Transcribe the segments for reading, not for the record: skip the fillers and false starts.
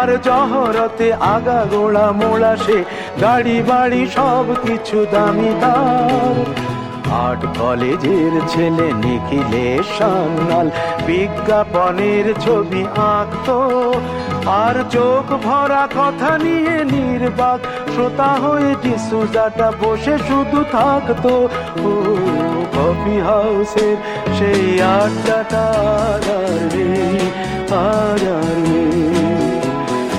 আর জহরতে আগা গোড়া মোড়া সে, গাড়ি বাড়ি সব কিছু দামি তার। আর্ট কলেজের ছেলে নিখিলেশ সান্যাল বিজ্ঞাপনের ছবি আঁকতো, আর চোখ ভরা কথা নিয়ে নির্বাক শ্রোতা হয়ে ডিসুজাটা বসে শুধু থাকতো। ও কফি হাউসের সেই আড্ডাটা আর নেই, আর নেই।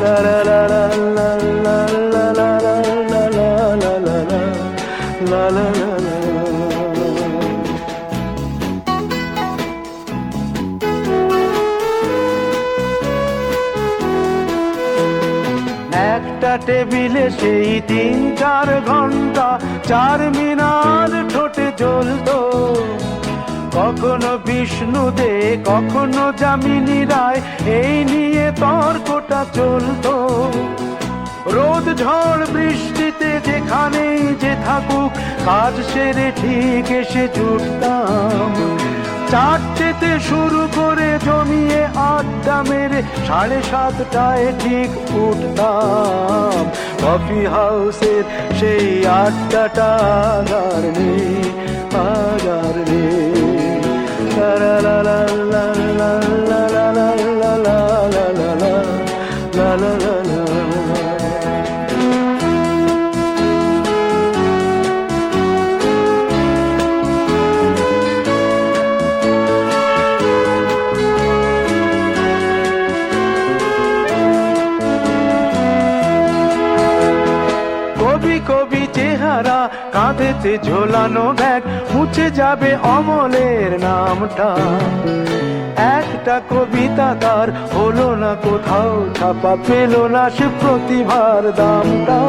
লা লা লা লা লা লা লা লা লা লা লা লা লা লা লা। একটা টেবিলে সেই 3-4 ঘন্টা চারমিনার ঠোঁটে জ্বলতো, কখনো বিষ্ণু দে কখনো যামিনী রায়, এই নিয়ে তর্কটা চলতো। রোদ ঝড় বৃষ্টিতে যেখানেই যে থাকুক, কাজ সেরে ঠিক এসে জুটতাম। 4টেতে শুরু করে জমিয়ে আড্ডা মেরে 7:30টায় ঠিক উঠতাম। কফি হাউসের সেই আড্ডাটা আর নেই, আর নেই। লা লা লা লা লা লা লা লা লা লা লা লা লা লা। কবি চেহারা, কাঁধেতে ঝোলানো ব্যাগ, মুছে যাবে অমলের নামটা। একটা কবিতা তার হলো না কোথাও ছাপা, পেল না সে প্রতিভার দামটা।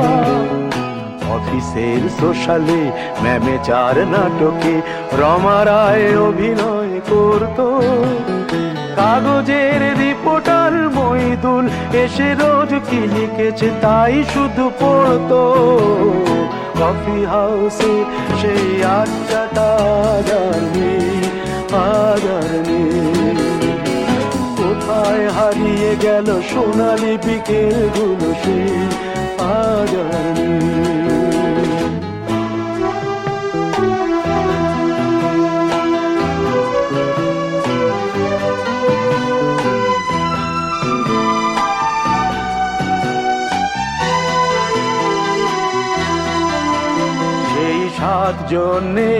অফিসের সোশ্যালে ম্যামেচার নাটকে রমা রায় অভিনয় করতো, কাগজের রিপোর্টার মইদুল এসে রোজ কি লিখেছে তাই শুধু পড়তো। কফি হাউসে সেই আড্ডাটা আর নেই, আর নেই। কোথায় হারিয়ে গেল সোনালি বিকেলগুলো সেই, আর নেই। জন্যে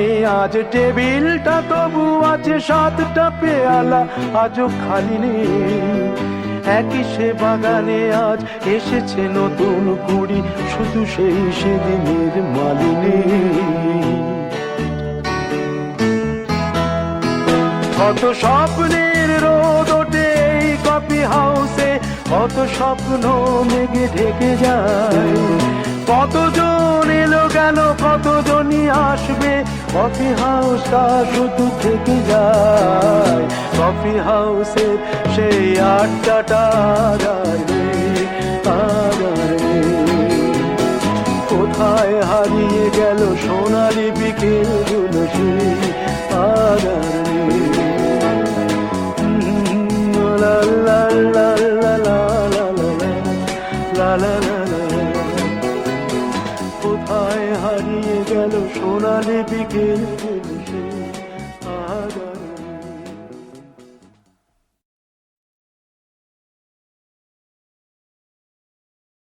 আজ টেবিলটা তবু আছে, 7টা পেয়ালা আজও খালি নেই। একই সে বাগানে আজ এসেছে নতুন কুড়ি, শুধু সেই সেদিনের মালিনী। কত স্বপ্নের রোদ ওঠে এই কফি হাউসে, কত স্বপ্ন মেঘে ঢেকে যায়। কতজন এলো গেল, কতজনই আসবে, কফি হাউসটা শুধু থেকে যায়। কফি হাউসের সেই আড্ডাটা আর নেই, আর নেই। কোথায় হারিয়ে গেল সোনালি বিকেলগুলো সেই, আর নেই। লা লা লা লা লা লা লা লা লা। কোথায় হারিয়ে গেল সোনালি বিকেল, আর